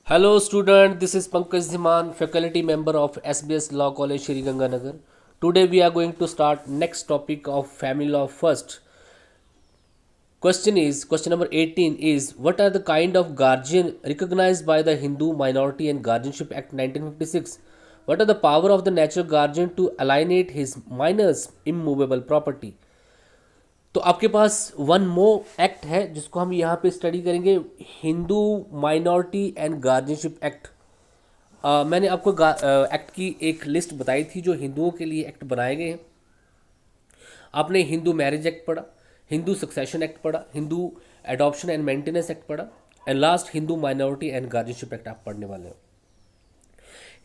Hello student, this is Pankaj Dhiman, faculty member of SBS Law College, Shri Ganganagar. Today we are going to start next topic of family law first. Question number 18 is, what are the kind of guardian recognized by the Hindu Minority and Guardianship Act 1956? What are the power of the natural guardian to alienate his minor's immovable property? तो आपके पास one more act है जिसको हम यहाँ पे study करेंगे, Hindu minority and guardianship act. मैंने आपको एक्ट की एक लिस्ट बताई थी जो हिंदुओं के लिए एक्ट बनाए गए हैं। आपने हिंदू मैरिज एक्ट पढ़ा, हिंदू सक्सेशन एक्ट पढ़ा, Hindu adoption and maintenance act पढ़ा, and last Hindu minority and guardianship act आप पढ़ने वाले हो।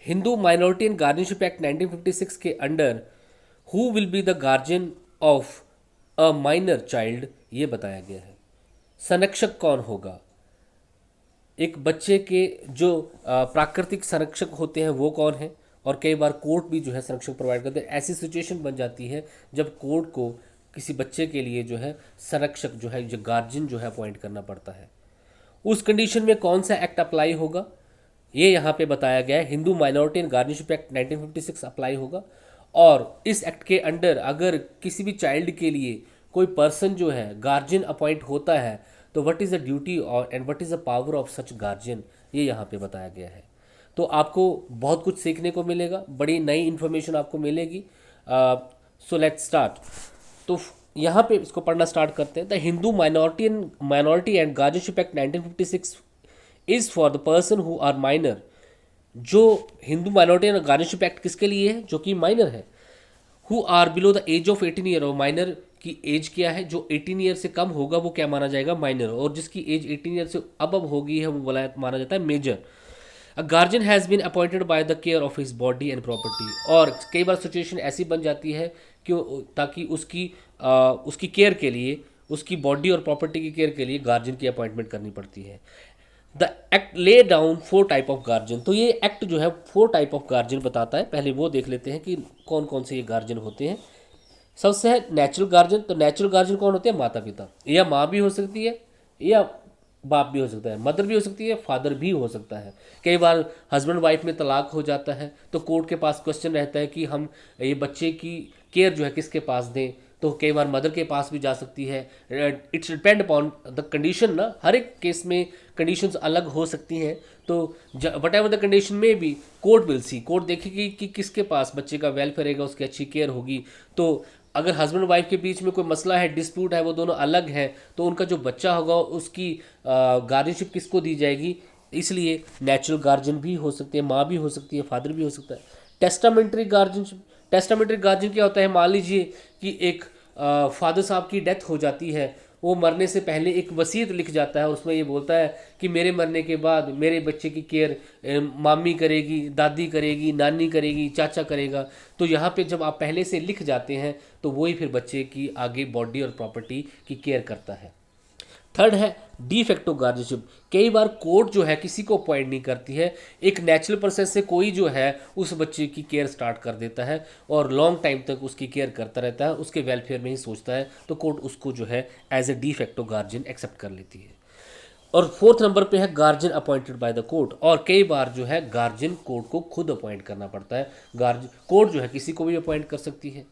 Hindu minority and guardianship act 1956 के under who will be the guardian of a minor child ये बताया गया है। संरक्षक कौन होगा, एक बच्चे के जो प्राकृतिक संरक्षक होते हैं वो कौन है, और कई बार कोर्ट भी जो है संरक्षक प्रोवाइड करते हैं। ऐसी सिचुएशन बन जाती है जब कोर्ट को किसी बच्चे के लिए जो है संरक्षक जो है, जो गार्जियन जो है अपॉइंट करना पड़ता है। उस कंडीशन में कौन सा एक्ट अप्लाई होगा ये यहाँ पे बताया गया है। Hindu minority and guardianship act 1956 apply होगा। और इस एक्ट के अंडर अगर किसी भी चाइल्ड के लिए कोई पर्सन जो है गार्जियन अपॉइंट होता है तो व्हाट इज़ द ड्यूटी और and what is the power of such guardian ये यहाँ पे बताया गया है। तो आपको बहुत कुछ सीखने को मिलेगा, बड़ी नई इन्फॉर्मेशन आपको मिलेगी। So let's start. तो यहाँ पे इसको पढ़ना स्टार्ट करते हैं। The Hindu minority and guardianship act 1956 is for the person who are minor. जो Hindu minority and guardianship act किसके लिए है, जो कि माइनर है। Who are below the age of 18 year, और माइनर की एज क्या है, जो 18 ईयर से कम होगा वो क्या माना जाएगा, माइनर। और जिसकी एज 18 ईयर से अब होगी है वो माना जाता है major. A guardian has been appointed by the care of his body and property. और कई बार सिचुएशन ऐसी बन जाती है कि ताकि उसकी केयर के लिए, उसकी बॉडी और प्रॉपर्टी की केयर के लिए गार्जियन की अपॉइंटमेंट करनी पड़ती है। The act lay down 4 type of guardian. तो ये एक्ट जो है 4 टाइप ऑफ गार्जियन बताता है। पहले वो देख लेते हैं कि कौन कौन से ये गार्जियन होते हैं। सबसे है नेचुरल गार्जियन। तो नेचुरल गार्जियन कौन होते हैं, माता पिता, या माँ भी हो सकती है या बाप भी हो सकता है, मदर भी हो सकती है, फादर भी हो सकता है। कई बार हस्बैंड वाइफ में तलाक हो जाता है तो कोर्ट के पास क्वेश्चन रहता है कि हम ये बच्चे की केयर जो है किसके पास दें। तो कई बार मदर के पास भी जा सकती है। It's depend upon the condition ना, हर एक केस में कंडीशंस अलग हो सकती हैं। तो वट एवर द कंडीशन में भी कोर्ट विल सी, कोर्ट देखेगी कि किसके पास बच्चे का वेलफेयर रहेगा, उसकी अच्छी केयर होगी। तो अगर हस्बैंड वाइफ के बीच में कोई मसला है, डिस्प्यूट है, वो दोनों अलग हैं, तो उनका जो बच्चा होगा उसकी गार्जियनशिप किसको दी जाएगी। इसलिए नेचुरल गार्जियन भी हो सकते हैं, माँ भी हो सकती है, फादर भी हो सकता है। टेस्टामेंट्री गार्जियनशिप, टेस्टामेंट्री गार्जियन क्या होता है, मान लीजिए कि एक फादर साहब की डेथ हो जाती है, वो मरने से पहले एक वसीयत लिख जाता है और उसमें ये बोलता है कि मेरे मरने के बाद मेरे बच्चे की केयर मामी करेगी, दादी करेगी, नानी करेगी, चाचा करेगा। तो यहाँ पे जब आप पहले से लिख जाते हैं तो वही फिर बच्चे की आगे बॉडी और प्रॉपर्टी की केयर करता है। थर्ड है डी फैक्टो गार्जियनशिप। कई बार कोर्ट जो है किसी को अपॉइंट नहीं करती है, एक नेचुरल प्रोसेस से कोई जो है उस बच्चे की केयर स्टार्ट कर देता है और लॉन्ग टाइम तक उसकी केयर करता रहता है, उसके वेलफेयर में ही सोचता है, तो कोर्ट उसको जो है as a de facto guardian accept कर लेती है। और फोर्थ नंबर पे है guardian appointed by the court. और कई बार जो है गार्जियन कोर्ट को खुद अपॉइंट करना पड़ता है। गार्जियन कोर्ट जो है किसी को भी अपॉइंट कर सकती है,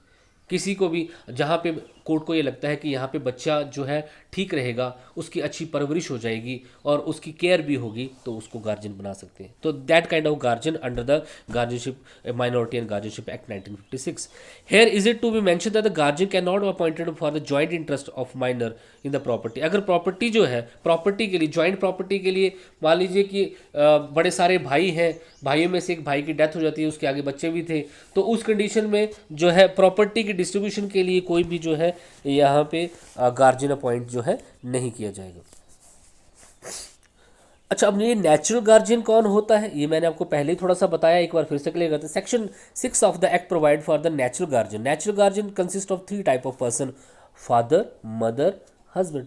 किसी को भी, जहाँ पे कोर्ट को ये लगता है कि यहाँ पे बच्चा जो है ठीक रहेगा, उसकी अच्छी परवरिश हो जाएगी और उसकी केयर भी होगी, तो उसको गार्जियन बना सकते हैं। तो that kind of guardian under the guardianship minority and guardianship act 1956। Here is it to be mention that the guardian can not appointed for the joint interest of minor in the property. अगर property जो है, property के लिए, joint property के लिए, मान लीजिए कि बड़े सारे भाई हैं, भाइयों में से एक भाई की डेथ हो जाती है, उसके आगे बच्चे भी थे, तो उस कंडीशन में जो है प्रॉपर्टी की डिस्ट्रीब्यूशन के लिए कोई भी जो है यहाँ पे गार्जियन अपॉइंट जो है नहीं किया जाएगा। अच्छा, अब ये नेचुरल गार्जियन कौन होता है ये मैंने आपको पहले ही थोड़ा सा बताया, एक बार फिर से क्लियर करते हैं। Section 6 of the act provide for the natural guardian. Natural guardian consist of 3 type of person, father, mother, husband.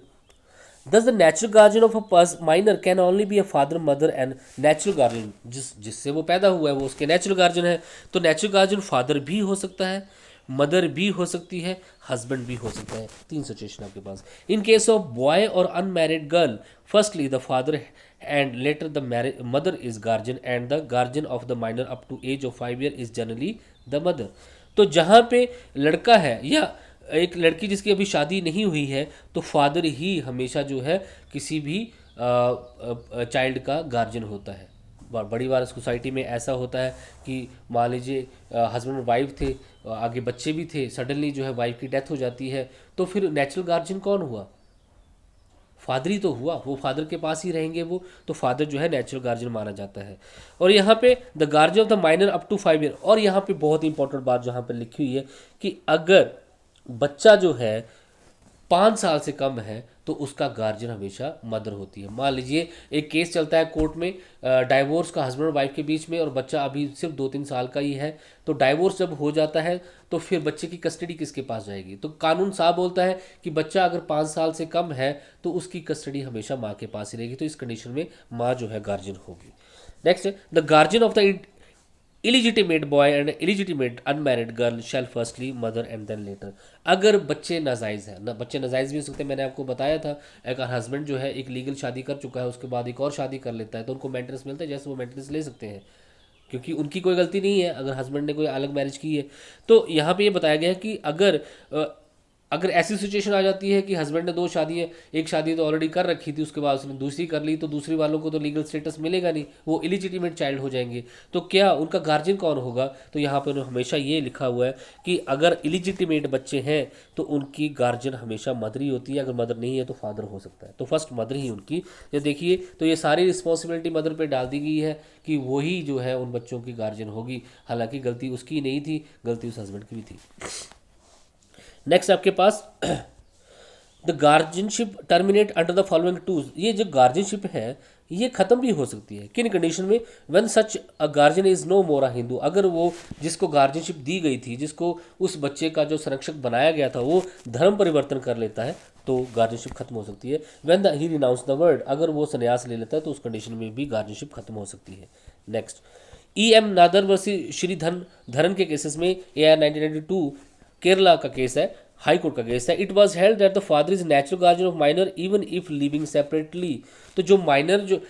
Thus, the natural guardian of a minor can only be a father, mother and natural guardian। जिससे वो पैदा हुआ है वो उसके natural guardian है। तो natural guardian father भी हो सकता है, मदर भी हो सकती है, हस्बैंड भी हो सकता है। 3 सिचुएशन आपके पास। इन केस ऑफ बॉय और unmarried girl, firstly the father and later the mother is guardian and the guardian of the minor up to age of 5 year is generally the mother। तो जहाँ पे लड़का है या एक लड़की जिसकी अभी शादी नहीं हुई है तो फादर ही हमेशा जो है किसी भी चाइल्ड का गार्जियन होता है। बड़ी बार सोसाइटी में ऐसा होता है कि मान लीजिए हस्बैंड और वाइफ थे, आगे बच्चे भी थे, सडनली जो है वाइफ की डेथ हो जाती है तो फिर नेचुरल गार्जियन कौन हुआ? फादर ही तो हुआ, वो फादर के पास ही रहेंगे वो, तो फादर जो है नेचुरल गार्जियन माना जाता है। और यहाँ पे the guardian of the minor up to 5 year, और यहाँ पे बहुत इंपॉर्टेंट बात जहाँ पे लिखी हुई है कि अगर बच्चा जो है 5 साल से कम है तो उसका गार्जियन हमेशा मदर होती है। मान लीजिए एक केस चलता है कोर्ट में डाइवोर्स का हस्बैंड और वाइफ के बीच में और बच्चा अभी सिर्फ 2-3 साल का ही है, तो डाइवोर्स जब हो जाता है तो फिर बच्चे की कस्टडी किसके पास जाएगी? तो कानून साफ बोलता है कि बच्चा अगर 5 साल से कम है तो उसकी कस्टडी हमेशा माँ के पास ही रहेगी। तो इस कंडीशन में माँ जो है गार्जियन होगी। Next, the guardian of the illegitimate boy and illegitimate unmarried girl shall firstly mother and then later. अगर बच्चे नाजायज़ हैं ना, बच्चे नाजायज़ भी हो सकते हैं, मैंने आपको बताया था अगर हस्बैंड जो है एक लीगल शादी कर चुका है उसके बाद एक और शादी कर लेता है तो उनको मेंटेनेंस मिलता है, जैसे वो मेंटेनेंस ले सकते हैं क्योंकि उनकी कोई गलती नहीं है अगर हस्बैंड ने कोई अलग मैरिज की है। तो यहाँ पे ये बताया गया है कि अगर ऐसी सिचुएशन आ जाती है कि हस्बैंड ने 2 शादियाँ, एक शादी तो ऑलरेडी कर रखी थी उसके बाद उसने दूसरी कर ली, तो दूसरी वालों को तो लीगल स्टेटस मिलेगा नहीं, वो इलिजिटिमेट चाइल्ड हो जाएंगे। तो क्या उनका गार्जियन कौन होगा? तो यहाँ पर हमेशा ये लिखा हुआ है कि अगर इलिजिटिमेट बच्चे हैं तो उनकी गार्जियन हमेशा मदर ही होती है, अगर मदर नहीं है तो फादर हो सकता है। तो फर्स्ट मदर ही उनकी, ये देखिए तो ये सारी रिस्पॉन्सिबिलिटी मदर पे डाल दी गई है कि वही जो है उन बच्चों की गार्जियन होगी, हालांकि गलती उसकी नहीं थी, गलती उस हस्बैंड की भी थी। नेक्स्ट आपके पास the guardianship terminate under the following twos. ये जो गार्जियनशिप है ये ख़त्म भी हो सकती है किन कंडीशन में? When such a guardian is no more a Hindu, अगर वो जिसको गार्जियनशिप दी गई थी, जिसको उस बच्चे का जो संरक्षक बनाया गया था वो धर्म परिवर्तन कर लेता है तो गार्जियनशिप खत्म हो सकती है। When the he renounce the word, अगर वो संन्यास ले लेता है तो उस कंडीशन में भी गार्जियनशिप खत्म हो सकती है। Next, E.M. Nadar versus Shri धरन के केसेस में AR 1992 केरला का केस है, हाई कोर्ट का केस है। It was held that the father is natural guardian of minor even if living separately. तो जो माइनर जो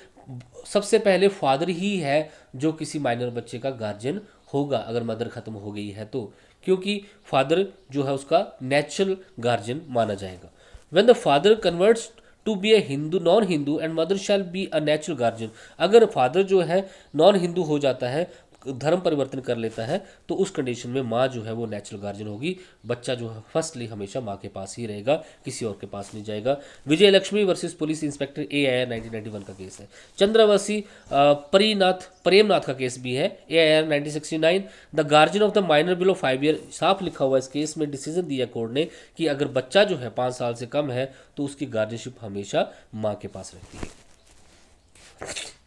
सबसे पहले फादर ही है जो किसी माइनर बच्चे का गार्जियन होगा अगर मदर खत्म हो गई है तो, क्योंकि फादर जो है उसका नेचुरल गार्जियन माना जाएगा। When the father converts to be a Hindu non Hindu and mother shall be a natural guardian, अगर फादर जो है नॉन हिंदू हो जाता है, धर्म परिवर्तन कर लेता है तो उस कंडीशन में माँ जो है वो नेचुरल गार्जियन होगी। बच्चा जो है फर्स्टली हमेशा माँ के पास ही रहेगा, किसी और के पास नहीं जाएगा। Vijay Lakshmi versus police inspector AIR 1991 का केस है। चंद्रवंशी प्रेमनाथ का केस भी है AIR 1969। The guardian of the minor below 5 year, साफ लिखा हुआ इस केस में डिसीजन दिया कोर्ट ने कि अगर बच्चा जो है 5 साल से कम है तो उसकी गार्जियनशिप हमेशा माँ के पास रहती है।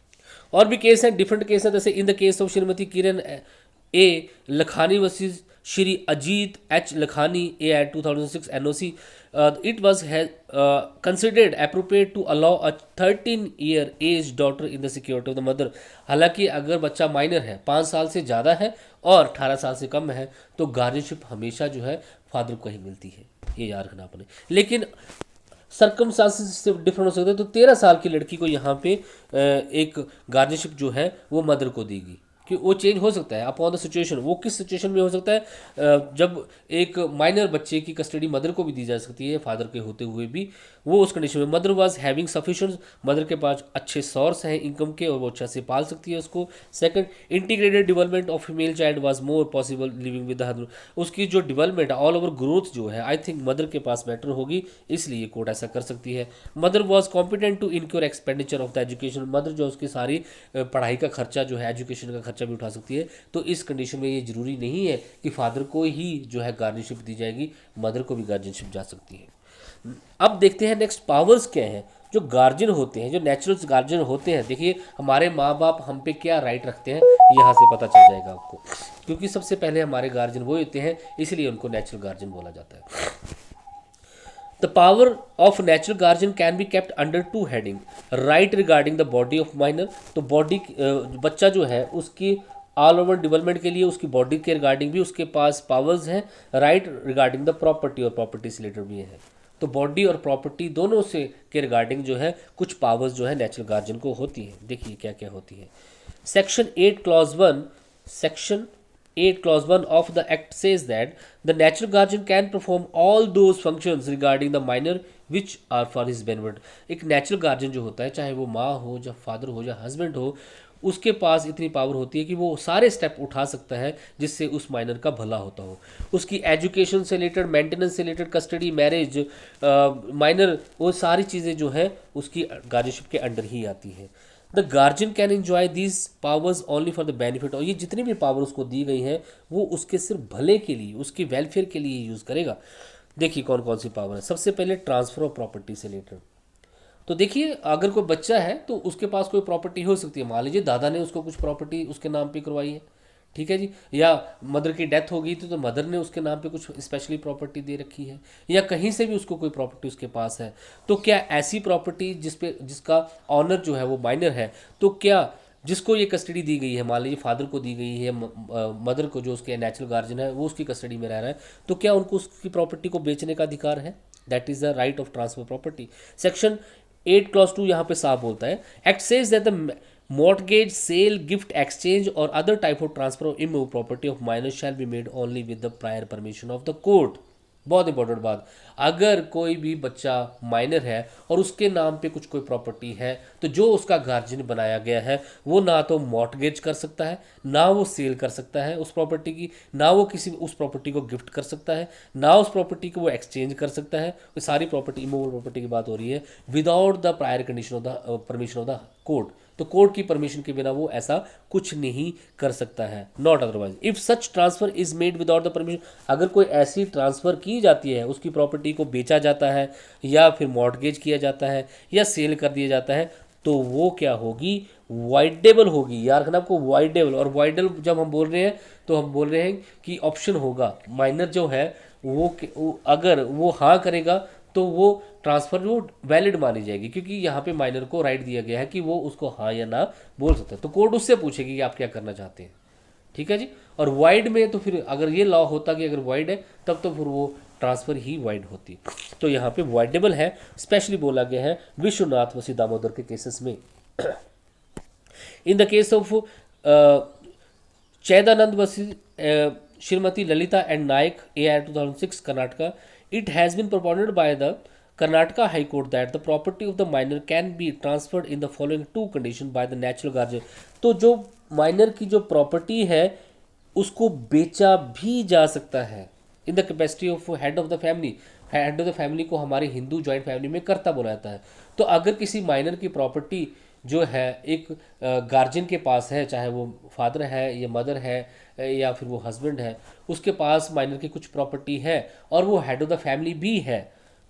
और भी केस हैं, डिफरेंट केस हैं, जैसे इन the case of Shrimati Kiran A Lakhani versus Shri Ajit H Lakhani AIR 2006 NOC, it was considered appropriate to allow a 13-year age daughter in the security of the mother। हालांकि अगर बच्चा माइनर है, 5 साल से ज़्यादा है और 18 साल से कम है तो गार्जियनशिप हमेशा जो है फादर को ही मिलती है, ये याद रखना आपने। लेकिन सर्कमस्टांसेस से डिफरेंट हो सकते हैं, तो 13 साल की लड़की को यहाँ पे एक गार्जियनशिप जो है वो मदर को देगी कि वो चेंज हो सकता है अपॉन द सिचुएशन। वो किस सिचुएशन में हो सकता है? जब एक माइनर बच्चे की कस्टडी मदर को भी दी जा सकती है फादर के होते हुए भी, वो उस कंडीशन में mother was having sufficient, mother के पास अच्छे सोर्स हैं इनकम के और वो अच्छा से पाल सकती है उसको। Second, integrated development of female child was more possible living with the husband, उसकी जो डेवलपमेंट ऑल ओवर ग्रोथ जो है आई थिंक मदर के पास बेटर होगी, इसलिए कोर्ट ऐसा कर सकती है। Mother was competent to incur expenditure of the education, mother जो उसकी सारी पढ़ाई का खर्चा जो है एजुकेशन का खर्चा भी उठा सकती है। तो इस कंडीशन में ये जरूरी नहीं है कि फादर को ही जो है गार्जियनशिप दी जाएगी, मदर को भी गार्जियनशिप जा सकती है। अब देखते हैं नेक्स्ट पावर्स क्या हैं जो गार्जियन होते हैं, जो नेचुरल गार्जियन होते हैं। देखिए हमारे माँ बाप हम पे क्या राइट रखते हैं यहाँ से पता चल जाएगा आपको, क्योंकि सबसे पहले हमारे गार्जियन वो होते हैं, इसलिए उनको नेचुरल गार्जियन बोला जाता है। The power of natural guardian can be kept under 2 heading, right regarding the body of minor, तो बॉडी बच्चा जो है उसकी ऑल ओवर डेवलपमेंट के लिए उसकी बॉडी के रिगार्डिंग भी उसके पास पावर्स हैं, राइट रिगार्डिंग द प्रॉपर्टी और प्रॉपर्टी से रिलेटेड भी है। तो बॉडी और प्रॉपर्टी दोनों से के रिगार्डिंग जो है कुछ पावर्स जो है नेचुरल गार्जियन को होती है। देखिए क्या क्या होती है। Section 8 clause 1 section 8 clause 1 of the act says that the natural guardian can perform all those functions regarding the minor which are for his benefit। एक नेचुरल गार्जियन जो होता है, चाहे वो माँ हो, या फादर हो, या हस्बैंड हो, उसके पास इतनी पावर होती है कि वो सारे स्टेप उठा सकता है जिससे उस माइनर का भला होता हो। उसकी एजुकेशन से रिलेटेड, मेंटेनेंस से रिलेटेड, कस्टडी, मैरिज, माइनर, वो सारी चीज़ें जो हैं उसकी गार्जियनशिप के अंडर ही आती हैं। The guardian can enjoy these powers only for the benefit. और ये जितनी भी पावर उसको दी गई हैं वो उसके सिर्फ भले के लिए, उसके वेलफेयर के लिए यूज़ करेगा। देखिए कौन कौन सी पावर है। सबसे पहले ट्रांसफर ऑफ प्रॉपर्टी से रिलेटेड। तो देखिए अगर कोई बच्चा है तो उसके पास कोई प्रॉपर्टी हो सकती है। मान लीजिए दादा ने उसको कुछ प्रॉपर्टी उसके नाम पे करवाई है, ठीक है जी, या मदर की डेथ हो गई थी तो मदर ने उसके नाम पे कुछ स्पेशली प्रॉपर्टी दे रखी है, या कहीं से भी उसको कोई प्रॉपर्टी उसके पास है, तो क्या ऐसी प्रॉपर्टी जिसका ऑनर जो है वो माइनर है, तो क्या जिसको ये कस्टडी दी गई है, मान लीजिए फादर को दी गई है, मदर को जो उसके नेचुरल गार्जियन है वो उसकी कस्टडी में रह रहा है, तो क्या उनको उसकी प्रॉपर्टी को बेचने का अधिकार है? That is the right of transfer property. Section 8 clause 2 यहाँ पे साफ बोलता है, act says that the mortgage, sale, gift, exchange or other type of transfer of immovable property of minors shall be made only with the prior permission of the court। बहुत important बात, अगर कोई भी बच्चा माइनर है और उसके नाम पे कुछ कोई प्रॉपर्टी है तो जो उसका गार्जियन बनाया गया है वो ना तो मॉर्टगेज कर सकता है, ना वो सेल कर सकता है उस प्रॉपर्टी की, ना वो किसी उस प्रॉपर्टी को गिफ्ट कर सकता है, ना उस प्रॉपर्टी को वो एक्सचेंज कर सकता है। वो सारी प्रॉपर्टी, इमूवेबल प्रॉपर्टी की बात हो रही है, without the prior condition of the permission of the court. तो कोर्ट की परमिशन के बिना वो ऐसा कुछ नहीं कर सकता है, not otherwise. If such transfer is made without the permission, अगर कोई ऐसी ट्रांसफर की जाती है, उसकी प्रॉपर्टी को बेचा जाता है या फिर मॉर्टगेज किया जाता है या सेल कर दिया जाता है, तो वो क्या होगी? वाइडेबल होगी। यार रखना आपको, वाइडेबल। और वाइडेबल जब हम बोल रहे हैं तो हम बोल रहे हैं कि ऑप्शन होगा, माइनर जो है वो अगर वो हाँ करेगा तो वो ट्रांसफर वो वैलिड मानी जाएगी, क्योंकि यहाँ पे माइनर को राइट दिया गया है कि वो उसको हाँ या ना बोल सकता है। तो कोर्ट उससे पूछेगी कि आप क्या करना चाहते हैं, ठीक है जी। और वाइड में तो फिर अगर ये लॉ होता कि अगर वाइड है तब तो फिर वो ट्रांसफर ही वाइड होती। तो यहाँ पे वाइडेबल है, स्पेशली बोला गया है विश्वनाथ वसी दामोदर के केसेस में। In the case of Chidanand Vasi, Shrimati Lalitha and Nayak, AR 2006 Karnataka, it has been propounded by the Karnataka High Court that the property of the minor can be transferred in the following two conditions by the natural guardian। तो जो minor की जो property है उसको बेचा भी जा सकता है in the capacity of head of the family. Head of the family को हमारे हिंदू जॉइंट फैमिली में कर्ता बोला जाता है। तो अगर किसी माइनर की प्रॉपर्टी जो है एक गार्जियन के पास है, चाहे वो फादर है या मदर है या फिर वो हस्बैंड है, उसके पास माइनर की कुछ प्रॉपर्टी है और वो हेड ऑफ द फैमिली भी है,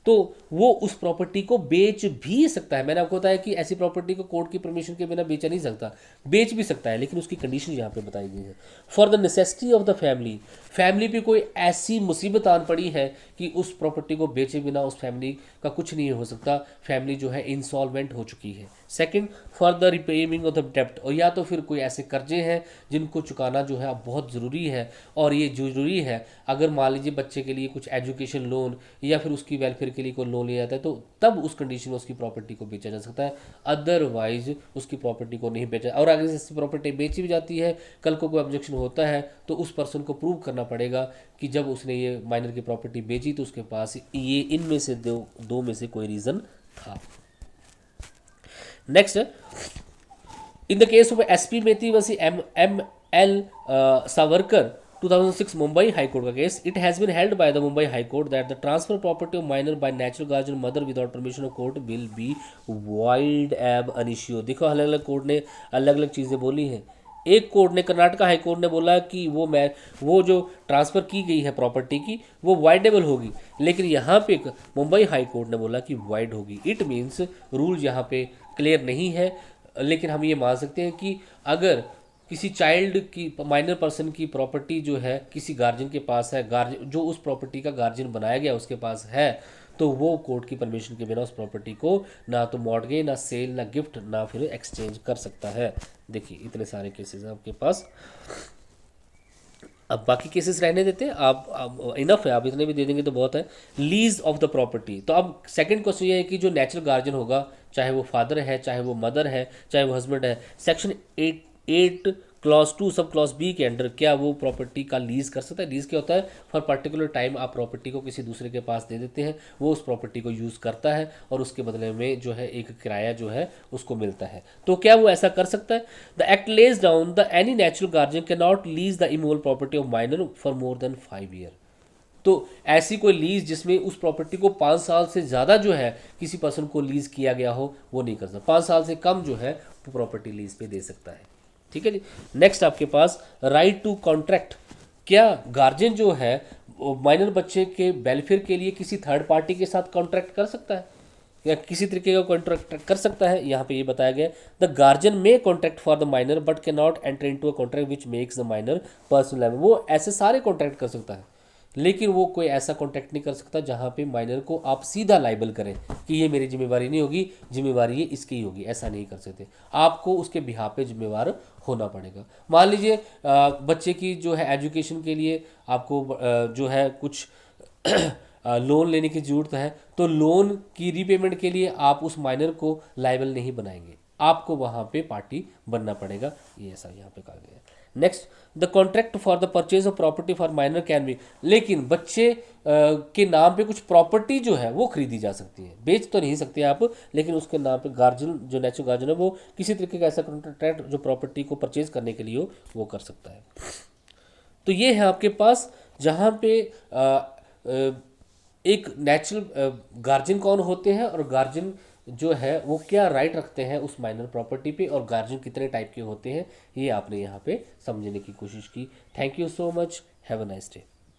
तो वो उस प्रॉपर्टी को बेच भी सकता है। मैंने आपको बताया कि ऐसी प्रॉपर्टी को कोर्ट की परमिशन के बिना बेचा नहीं सकता, बेच भी सकता है, लेकिन उसकी कंडीशन यहाँ पे बताई गई है। For the necessity of the family, family पे कोई ऐसी मुसीबत आन पड़ी है कि उस प्रॉपर्टी को बेचे बिना उस फैमिली का कुछ नहीं हो सकता, फैमिली जो है इंसॉल्वेंट हो चुकी है। Second, for the repayment of the डेप्ट, और या तो फिर कोई ऐसे कर्जे हैं जिनको चुकाना जो है अब बहुत ज़रूरी है, और ये ज़रूरी है अगर मान लीजिए बच्चे के लिए कुछ एजुकेशन लोन या फिर उसकी वेलफेयर के लिए कोई लोन लिया जाता है, तो तब उस कंडीशन में उसकी प्रॉपर्टी को बेचा जा सकता है, अदरवाइज उसकी प्रॉपर्टी को नहीं बेचा। और अगर इसकी प्रॉपर्टी बेची भी जाती है, कल को कोई ऑब्जेक्शन होता है तो उस पर्सन को प्रूव करना पड़ेगा कि जब उसने ये माइनर की प्रॉपर्टी बेची तो उसके पास ये इनमें से दो में से कोई रीज़न था। Next, in the case of SP मेथी वसी ML Savarkar 2006 Mumbai high court का case, it has been held by the Mumbai high court that the transfer property of minor by natural guardian mother without permission of court will be void ab initio. देखो अलग अलग court ने अलग अलग चीज़ें बोली हैं। एक कोर्ट ने, कर्नाटका हाई कोर्ट ने बोला कि वो जो ट्रांसफ़र की गई है प्रॉपर्टी की वो वाइडेबल होगी, लेकिन यहाँ पे मुंबई हाई कोर्ट ने बोला कि वाइड होगी। इट मीन्स रूल यहाँ पे क्लियर नहीं है, लेकिन हम ये मान सकते हैं कि अगर किसी चाइल्ड की, माइनर पर्सन की प्रॉपर्टी जो है किसी गार्जियन के पास है, गार्जियन जो उस प्रॉपर्टी का गार्जियन बनाया गया उसके पास है, तो वो कोर्ट की परमिशन के बिना उस प्रॉपर्टी को ना तो मॉर्टगेज, ना सेल, ना गिफ्ट, ना फिर एक्सचेंज कर सकता है। देखिए इतने सारे केसेस हैं आपके पास। अब बाकी केसेस रहने देते हैं, आप इनफ है, आप इतने भी दे देंगे तो बहुत है। लीज ऑफ द प्रॉपर्टी, तो अब सेकंड क्वेश्चन ये है कि जो नेचुरल गार्जियन होगा, चाहे वो फादर है, चाहे वो मदर है, चाहे वो हस्बैंड है, section 8 clause 2 sub clause B के अंडर क्या वो प्रॉपर्टी का लीज कर सकता है? लीज क्या होता है? फॉर पर्टिकुलर टाइम आप प्रॉपर्टी को किसी दूसरे के पास दे देते हैं, वो उस प्रॉपर्टी को यूज़ करता है और उसके बदले में जो है एक किराया जो है उसको मिलता है। तो क्या वो ऐसा कर सकता है? The act lays down the any natural guardian can not lease the immovable property of minor for more than 5 year. तो ऐसी कोई लीज जिसमें उस प्रॉपर्टी को 5 साल से ज़्यादा जो है किसी पर्सन को लीज किया गया हो, वो नहीं कर सकता। 5 साल से कम जो है वो प्रॉपर्टी लीज पे दे सकता है। ठीक है जी। नेक्स्ट आपके पास राइट टू कॉन्ट्रैक्ट। क्या गार्जियन जो है माइनर बच्चे के वेलफेयर के लिए किसी थर्ड पार्टी के साथ कॉन्ट्रैक्ट कर सकता है या किसी तरीके का कॉन्ट्रैक्ट कर सकता है? यहाँ पे ये बताया गया द गार्जियन में contract for the minor but can not enter into a contract which makes the minor personal. वो ऐसे सारे कॉन्ट्रैक्ट कर सकता है, लेकिन वो कोई ऐसा कॉन्ट्रैक्ट नहीं कर सकता जहाँ पे माइनर को आप सीधा लाइबल करें कि ये मेरी जिम्मेवारी नहीं होगी, जिम्मेवारी ये इसकी ही होगी। ऐसा नहीं कर सकते, आपको उसके बिहाफ पे जिम्मेवार होना पड़ेगा। मान लीजिए बच्चे की जो है एजुकेशन के लिए आपको जो है कुछ लोन लेने की ज़रूरत है, तो लोन की रीपेमेंट के लिए आप उस माइनर को लाइबल नहीं बनाएंगे, आपको वहाँ पे पार्टी बनना पड़ेगा। ये ऐसा यहाँ पे कहा गया है। Next, the contract for the purchase of property for minor can be, लेकिन बच्चे के नाम पे कुछ प्रॉपर्टी जो है वो खरीदी जा सकती है, बेच तो नहीं सकते आप, लेकिन उसके नाम पे गार्जियन जो नेचुरल गार्जियन है वो किसी तरीके का ऐसा कॉन्ट्रैक्ट जो प्रॉपर्टी को परचेज करने के लिए हो वो कर सकता है। तो ये है आपके पास जहाँ पे एक नेचुरल गार्जियन कौन होते हैं और गार्जियन जो है वो क्या राइट रखते हैं उस माइनर प्रॉपर्टी पे, और गार्जियन कितने टाइप के होते हैं, ये आपने यहाँ पे समझने की कोशिश की। Thank you so much, have a nice day.